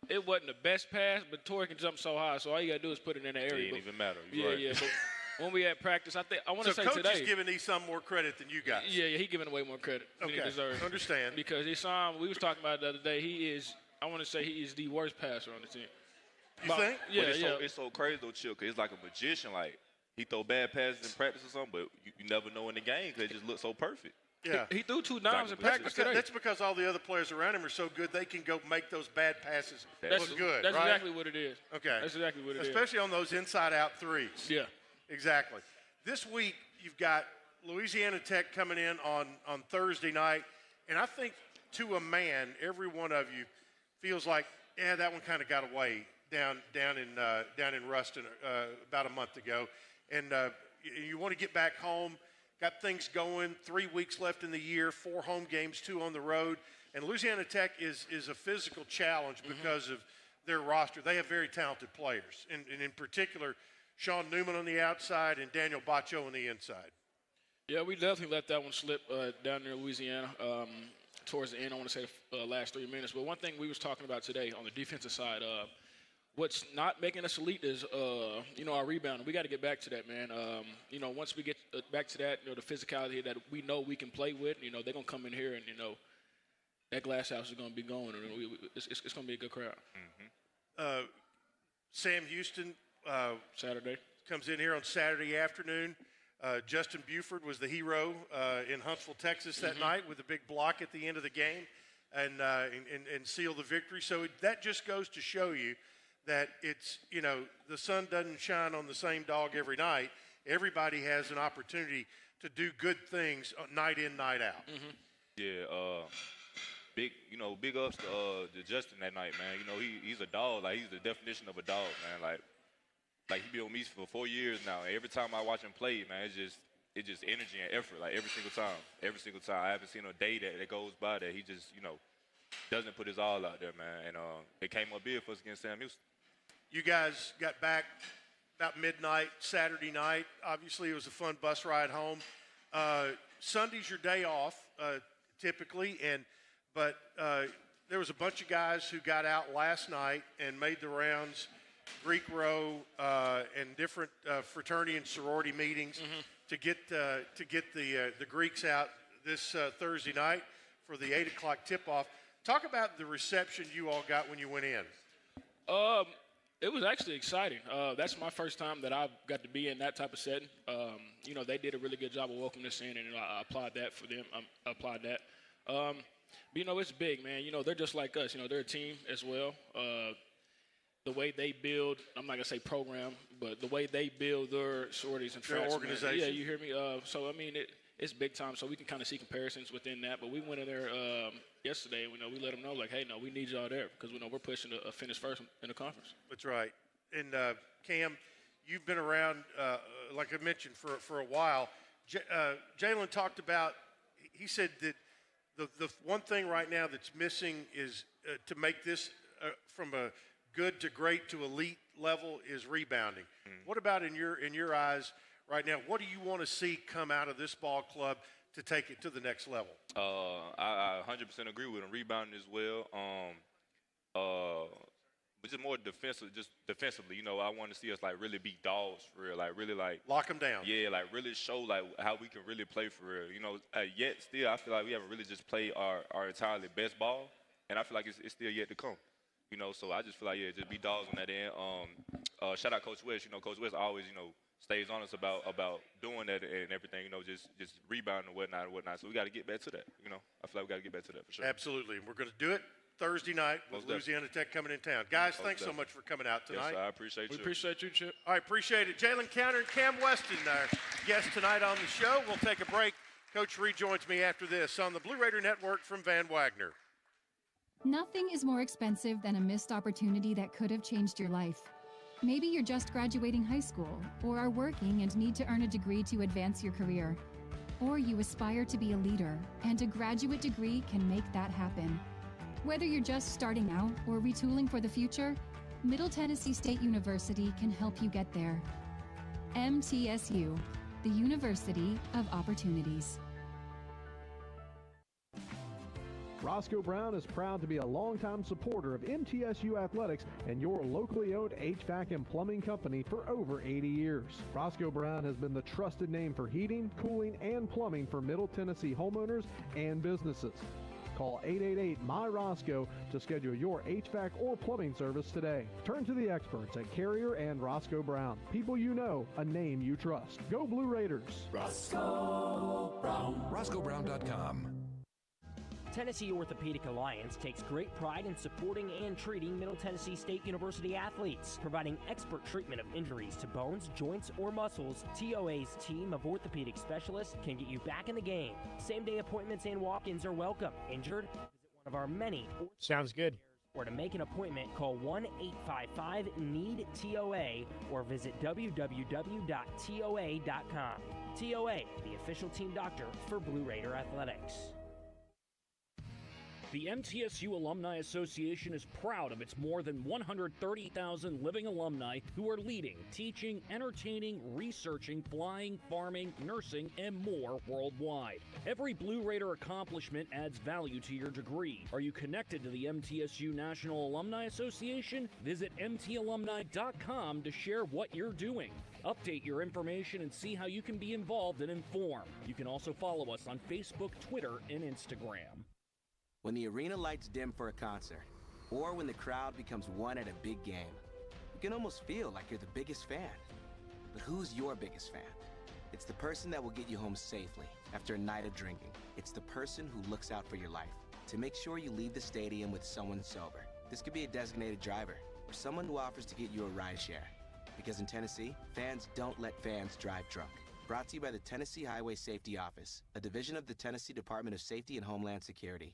it wasn't the best pass, but Torrey can jump so high, so all you got to do is put it in the area. It didn't even matter. Yeah, right. yeah. But when we had practice, I want to say Coach today. is giving Esam more credit than you guys. Yeah, he giving away more credit than he deserves. Understand. Because Esam, we was talking about it the other day, I want to say he is the worst passer on the team. You think? Yeah, It's so crazy, though, Chill, because it's like a magician. He throw bad passes in practice or something, but you never know in the game because it just looks so perfect. Yeah. He threw 2 dimes in practice today. That's because all the other players around him are so good they can go make those bad passes look good, That's right? exactly what it is. Okay. That's exactly what it is. Especially on those inside-out threes. Yeah. Exactly. This week you've got Louisiana Tech coming in on Thursday night, and I think to a man, every one of you feels like, that one kind of got away down in Ruston about a month ago, and you want to get back home. Got things going, 3 weeks left in the year, 4 home games, 2 on the road. And Louisiana Tech is a physical challenge because of their roster. They have very talented players, and in particular, Sean Newman on the outside and Daniel Bacho on the inside. Yeah, we definitely let that one slip down near Louisiana towards the end. I want to say the last 3 minutes. But one thing we was talking about today on the defensive side, what's not making us elite is, our rebounding. We got to get back to that, man. Once we get back to that, the physicality that we know we can play with, they're going to come in here and, that glass house is going to be going. And it's going to be a good crowd. Mm-hmm. Sam Houston Saturday comes in here on Saturday afternoon. Justin Buford was the hero in Huntsville, Texas that night with a big block at the end of the game and seal the victory. So that just goes to show you that it's, the sun doesn't shine on the same dog every night. Everybody has an opportunity to do good things night in, night out. Mm-hmm. Yeah, big ups to Justin that night, man. He's a dog. He's the definition of a dog, man. He been with me for 4 years now. And every time I watch him play, man, it's just energy and effort. Every single time. Every single time. I haven't seen a day that goes by that he just, doesn't put his all out there, man. And it came up big for us against Sam Houston. You guys got back about midnight Saturday night. Obviously, it was a fun bus ride home. Sunday's your day off, typically, but there was a bunch of guys who got out last night and made the rounds, Greek row and different fraternity and sorority meetings to get the Greeks out this Thursday night for the 8 o'clock tip-off. Talk about the reception you all got when you went in. It was actually exciting. That's my first time that I've got to be in that type of setting. They did a really good job of welcoming us in, and I applaud that for them. I applaud that. But, it's big, man. They're just like us. They're a team as well. The way they build, I'm not going to say program, but the way they build their sororities and frats. Their organization. Yeah, you hear me? It's big time, so we can kind of see comparisons within that. But we went in there yesterday, we let them know, hey, no, we need y'all there because we're pushing to finish first in the conference. That's right. And, Cam, you've been around, like I mentioned, for a while. Jalen talked about, he said that the one thing right now that's missing is to make this from a good to great to elite level is rebounding. What about in your eyes right now? What do you want to see come out of this ball club to take it to the next level? I 100% agree with him. Rebounding as well. But just more defensively, you know, I want to see us like really be dogs for real, like really like lock them down. Yeah, like really show like how we can really play for real. You know, yet still I feel like we haven't really just played our entirely best ball, and I feel like it's still yet to come. You know, so I just feel like just be dogs on that end. Shout out Coach West. You know, Coach West always stays on us about doing that and everything. You know, just rebounding and whatnot. So we got to get back to that. You know, I feel like we got to get back to that for sure. Absolutely, we're going to do it Thursday night with Louisiana Tech coming in town. Guys, thanks so much for coming out tonight. Yes, I appreciate you. We appreciate you, Chip. All right, appreciate it. Jalen Counter and Cam Weston, our guests tonight on the show. We'll take a break. Coach rejoins me after this on the Blue Raider Network from Van Wagner. Nothing is more expensive than a missed opportunity that could have changed your life. Maybe you're just graduating high school or are working and need to earn a degree to advance your career. Or you aspire to be a leader, and a graduate degree can make that happen. Whether you're just starting out or retooling for the future, Middle Tennessee State University can help you get there. MTSU, the University of Opportunities. Roscoe Brown is proud to be a longtime supporter of MTSU athletics and your locally owned HVAC and plumbing company for over 80 years. Roscoe Brown has been the trusted name for heating, cooling, and plumbing for Middle Tennessee homeowners and businesses. Call 888-MY-ROSCOE to schedule your HVAC or plumbing service today. Turn to the experts at Carrier and Roscoe Brown. People you know, a name you trust. Go Blue Raiders. Roscoe Brown. RoscoeBrown.com. Tennessee Orthopedic Alliance takes great pride in supporting and treating Middle Tennessee State University athletes, providing expert treatment of injuries to bones, joints, or muscles. TOA's team of orthopedic specialists can get you back in the game. Same-day appointments and walk-ins are welcome. Injured? Visit one of our many. Sounds good. Or to make an appointment, call 1-855-NEED-TOA or visit www.toa.com. TOA, the official team doctor for Blue Raider Athletics. The MTSU Alumni Association is proud of its more than 130,000 living alumni who are leading, teaching, entertaining, researching, flying, farming, nursing, and more worldwide. Every Blue Raider accomplishment adds value to your degree. Are you connected to the MTSU National Alumni Association? Visit mtalumni.com to share what you're doing. Update your information and see how you can be involved and informed. You can also follow us on Facebook, Twitter, and Instagram. When the arena lights dim for a concert, or when the crowd becomes one at a big game, you can almost feel like you're the biggest fan. But who's your biggest fan? It's the person that will get you home safely after a night of drinking. It's the person who looks out for your life to make sure you leave the stadium with someone sober. This could be a designated driver or someone who offers to get you a ride share. Because in Tennessee, fans don't let fans drive drunk. Brought to you by the Tennessee Highway Safety Office, a division of the Tennessee Department of Safety and Homeland Security.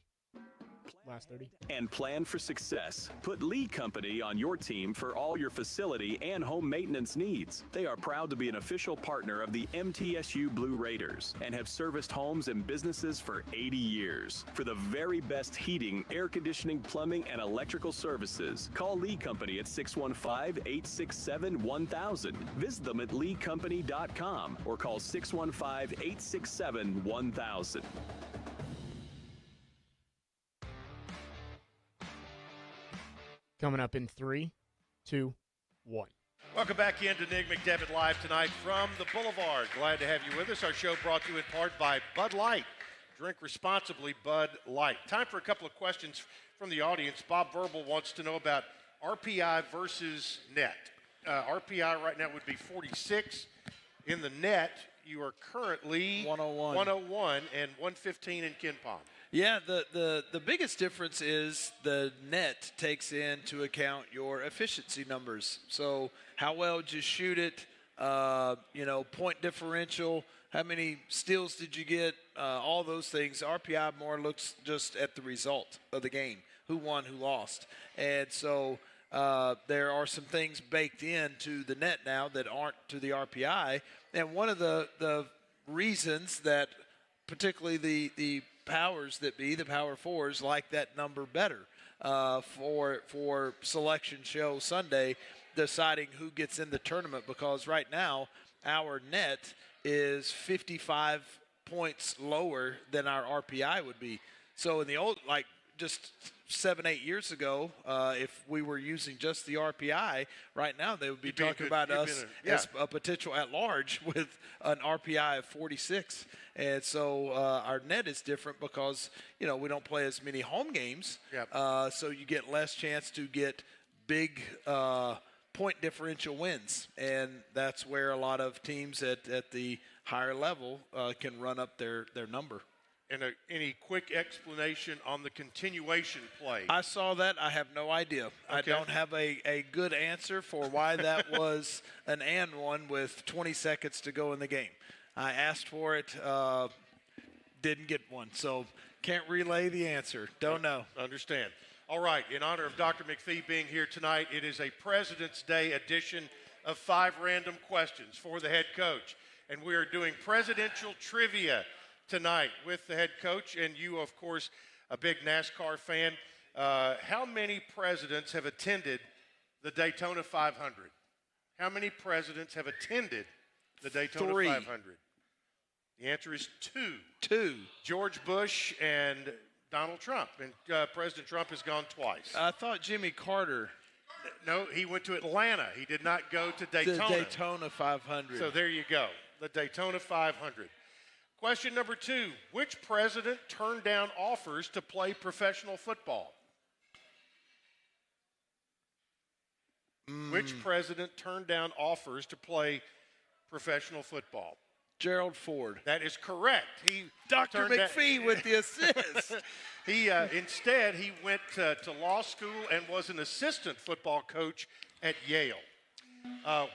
Last 30. And plan for success. Put Lee Company on your team for all your facility and home maintenance needs. They are proud to be an official partner of the MTSU Blue Raiders and have serviced homes and businesses for 80 years. For the very best heating, air conditioning, plumbing, and electrical services, call Lee Company at 615-867-1000. Visit them at leecompany.com or call 615-867-1000. Coming up in 3, 2, 1. Welcome back into Nick McDevitt Live tonight from the Boulevard. Glad to have you with us. Our show brought to you in part by Bud Light. Drink responsibly, Bud Light. Time for a couple of questions from the audience. Bob Verbal wants to know about RPI versus net. RPI right now would be 46. In the net, you are currently 101 and 115 in Ken Palm. Yeah, the biggest difference is the net takes into account your efficiency numbers. So how well did you shoot it, point differential, how many steals did you get, all those things. RPI more looks just at the result of the game, who won, who lost. And so there are some things baked into the net now that aren't to the RPI. And one of the reasons that particularly the powers that be, the power fours, like that number better for Selection Show Sunday, deciding who gets in the tournament, because right now our net is 55 points lower than our RPI would be. So in the old, like just 7-8 years ago, if we were using just the RPI, right now they would be talking about us as a potential at large with an RPI of 46. And so our net is different because, we don't play as many home games. Yep. So you get less chance to get big point differential wins. And that's where a lot of teams at the higher level can run up their number. And any quick explanation on the continuation play? I saw that. I have no idea. Okay. I don't have a good answer for why that was an and one with 20 seconds to go in the game. I asked for it, didn't get one. So can't relay the answer. Don't know. Understand. All right. In honor of Dr. McPhee being here tonight, it is a President's Day edition of 5 random questions for the head coach. And we are doing presidential trivia tonight with the head coach, and you, of course, a big NASCAR fan. How many presidents have attended the Daytona 500? How many presidents have attended the Daytona 3. 500? The answer is 2. 2. George Bush and Donald Trump, and President Trump has gone twice. I thought Jimmy Carter. No, he went to Atlanta. He did not go to Daytona. The Daytona 500. So there you go, the Daytona 500. Question number 2, which president turned down offers to play professional football? Which president turned down offers to play professional football? Gerald Ford. That is correct. Dr. McPhee with the assist. Instead, he went to law school and was an assistant football coach at Yale.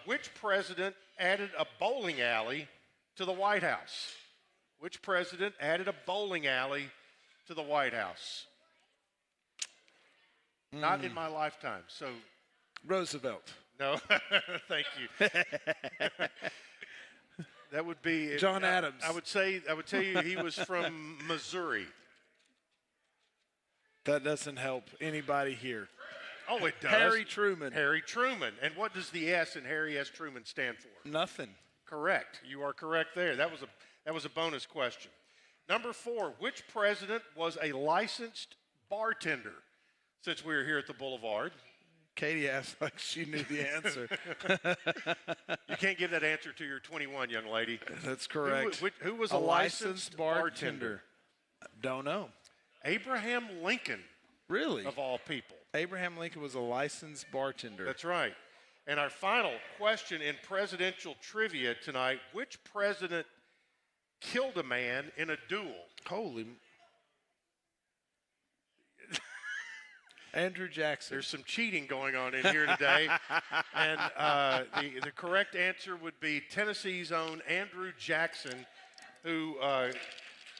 Which president added a bowling alley to the White House? Which president added a bowling alley to the White House? Not in my lifetime. So Roosevelt. No, thank you. That would be John Adams. I would tell you he was from Missouri. That doesn't help anybody here. Oh, it does. Harry Truman. Harry Truman. And what does the S in Harry S. Truman stand for? Nothing. Correct. You are correct there. That was a bonus question. Number 4, which president was a licensed bartender? Since we were here at the Boulevard. Katie asked like she knew the answer. You can't give that answer to your 21, young lady. That's correct. Who was a licensed bartender? Don't know. Abraham Lincoln. Really? Of all people. Abraham Lincoln was a licensed bartender. That's right. And our final question in presidential trivia tonight, which president killed a man in a duel? Holy. Andrew Jackson. There's some cheating going on in here today. And the correct answer would be Tennessee's own Andrew Jackson, who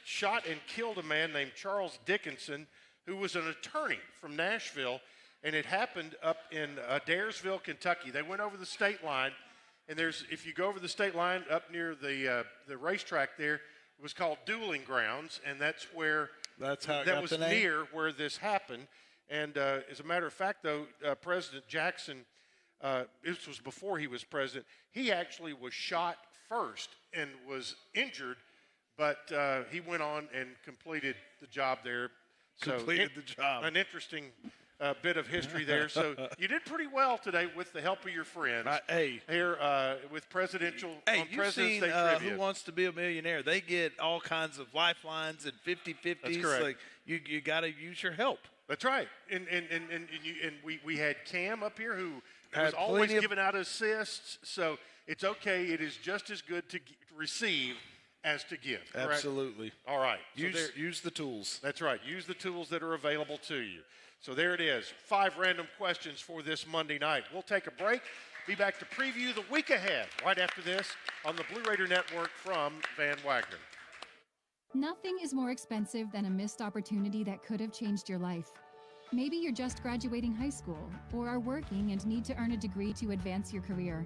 shot and killed a man named Charles Dickinson, who was an attorney from Nashville. And it happened up in Daresville, Kentucky. They went over the state line. And if you go over the state line up near the racetrack there, it was called Dueling Grounds. And that's where that was near where this happened. And as a matter of fact, though, President Jackson, this was before he was president, he actually was shot first and was injured, but he went on and completed the job there. Completed the job. An interesting bit of history there. So you did pretty well today with the help of your friends. Here with presidential on President's Day trivia. Who Wants to Be a Millionaire? They get all kinds of lifelines and 50-50s. That's correct. Like you got to use your help. That's right. And we had Cam up here who was always giving out assists. So it's okay. It is just as good to receive as to give. Correct? Absolutely. All right. Use the tools. That's right. Use the tools that are available to you. So there it is. 5 random questions for this Monday night. We'll take a break. Be back to preview the week ahead right after this on the Blue Raider Network from Van Wagner. Nothing is more expensive than a missed opportunity that could have changed your life. Maybe you're just graduating high school or are working and need to earn a degree to advance your career.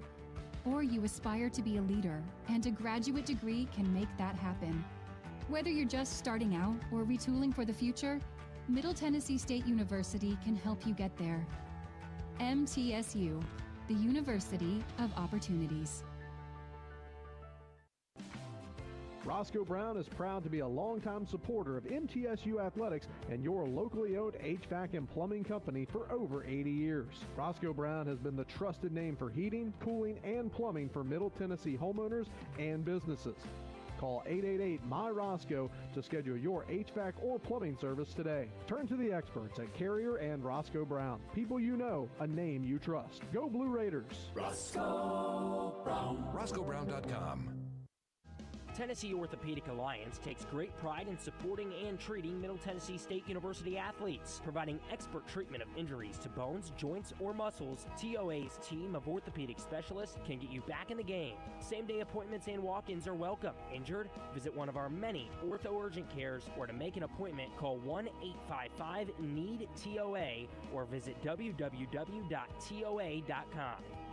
or you aspire to be a leader, and a graduate degree can make that happen. Whether you're just starting out or retooling for the future, Middle Tennessee State University can help you get there. MTSU, the University of Opportunities. Roscoe Brown is proud to be a longtime supporter of MTSU athletics and your locally owned HVAC and plumbing company for over 80 years. Roscoe Brown has been the trusted name for heating, cooling, and plumbing for Middle Tennessee homeowners and businesses. Call 888-MY-ROSCOE to schedule your HVAC or plumbing service today. Turn to the experts at Carrier and Roscoe Brown. People you know, a name you trust. Go Blue Raiders. Roscoe Brown. RoscoeBrown.com. Tennessee Orthopedic Alliance takes great pride in supporting and treating Middle Tennessee State University athletes. Providing expert treatment of injuries to bones, joints, or muscles, TOA's team of orthopedic specialists can get you back in the game. Same-day appointments and walk-ins are welcome. Injured? Visit one of our many ortho urgent cares, or to make an appointment, call 1-855-NEED-TOA or visit www.toa.com.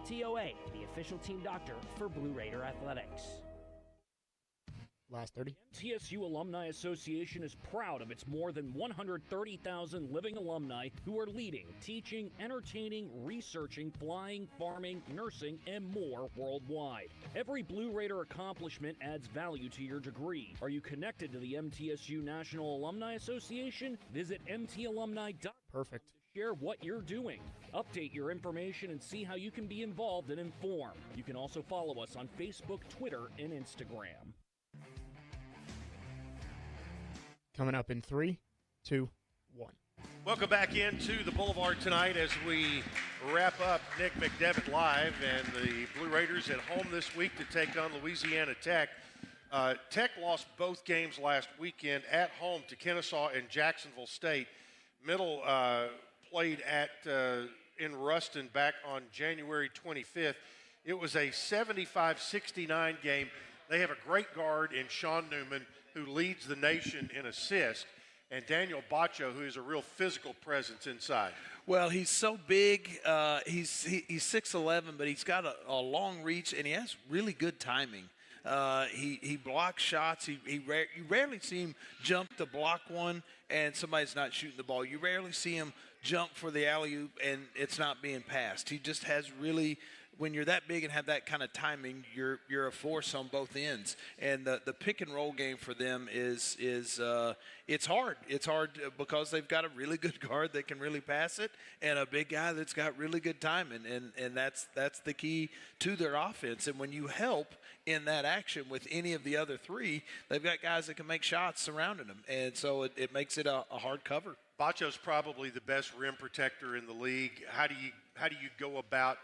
TOA, the official team doctor for Blue Raider Athletics. Last 30. TSU Alumni Association is proud of its more than 130,000 living alumni who are leading, teaching, entertaining, researching, flying, farming, nursing, and more worldwide. Every Blue Raider accomplishment adds value to your degree. Are you connected to the MTSU National Alumni Association? Visit mtalumni.com. Perfect. To share what you're doing. Update your information and see how you can be involved and informed. You can also follow us on Facebook, Twitter, and Instagram. Coming up in 3, 2, 1. Welcome back into the Boulevard tonight as we wrap up Nick McDevitt Live and the Blue Raiders at home this week to take on Louisiana Tech. Tech lost both games last weekend at home to Kennesaw and Jacksonville State. Middle played in Ruston back on January 25th. It was a 75-69 game. They have a great guard in Sean Newman, who leads the nation in assists, and Daniel Baccio, who is a real physical presence inside. Well, he's so big. He's 6'11", but he's got a long reach, and he has really good timing. He blocks shots. You rarely see him jump to block one, and somebody's not shooting the ball. You rarely see him jump for the alley-oop, and it's not being passed. He just has really – when you're that big and have that kind of timing, you're a force on both ends. And the pick and roll game for them is it's hard. It's hard because they've got a really good guard that can really pass it, and a big guy that's got really good timing. And that's the key to their offense. And when you help in that action with any of the other three, they've got guys that can make shots surrounding them, and so it makes it a hard cover. Baccio's probably the best rim protector in the league. How do you go about?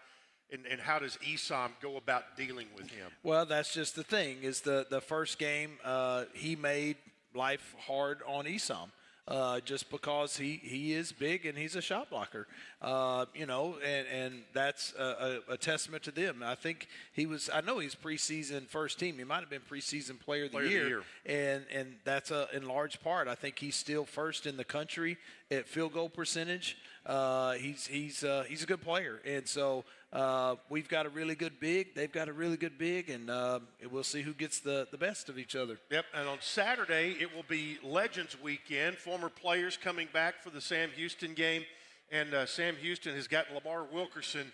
And how does Esom go about dealing with him? Well, that's just the thing, is the first game he made life hard on Esom. Just because he is big and he's a shot blocker, and that's a testament to them. I think I know he's preseason first team. He might have been preseason player of the year. And that's in large part. I think he's still first in the country at field goal percentage. He's a good player, and so we've got a really good big. They've got a really good big, and we'll see who gets the best of each other. Yep, and on Saturday it will be Legends Weekend. Former players coming back for the Sam Houston game, and Sam Houston has got Lamar Wilkerson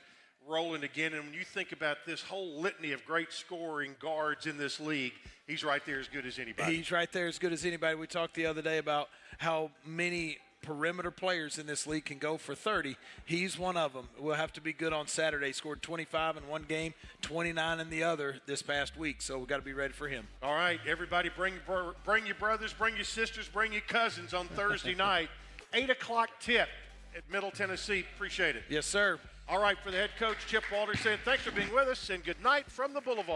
rolling again. And when you think about this whole litany of great scoring guards in this league, he's right there as good as anybody. He's right there as good as anybody. We talked the other day about how many perimeter players in this league can go for 30. He's one of them. We'll have to be good on Saturday. Scored 25 in one game, 29 in the other this past week, so we've got to be ready for him. All right, everybody, bring your brothers, bring your sisters, bring your cousins on Thursday night. 8 o'clock tip at Middle Tennessee. Appreciate it. Yes, sir. All right, for the head coach, Chip Walter, saying thanks for being with us, and good night from the Boulevard.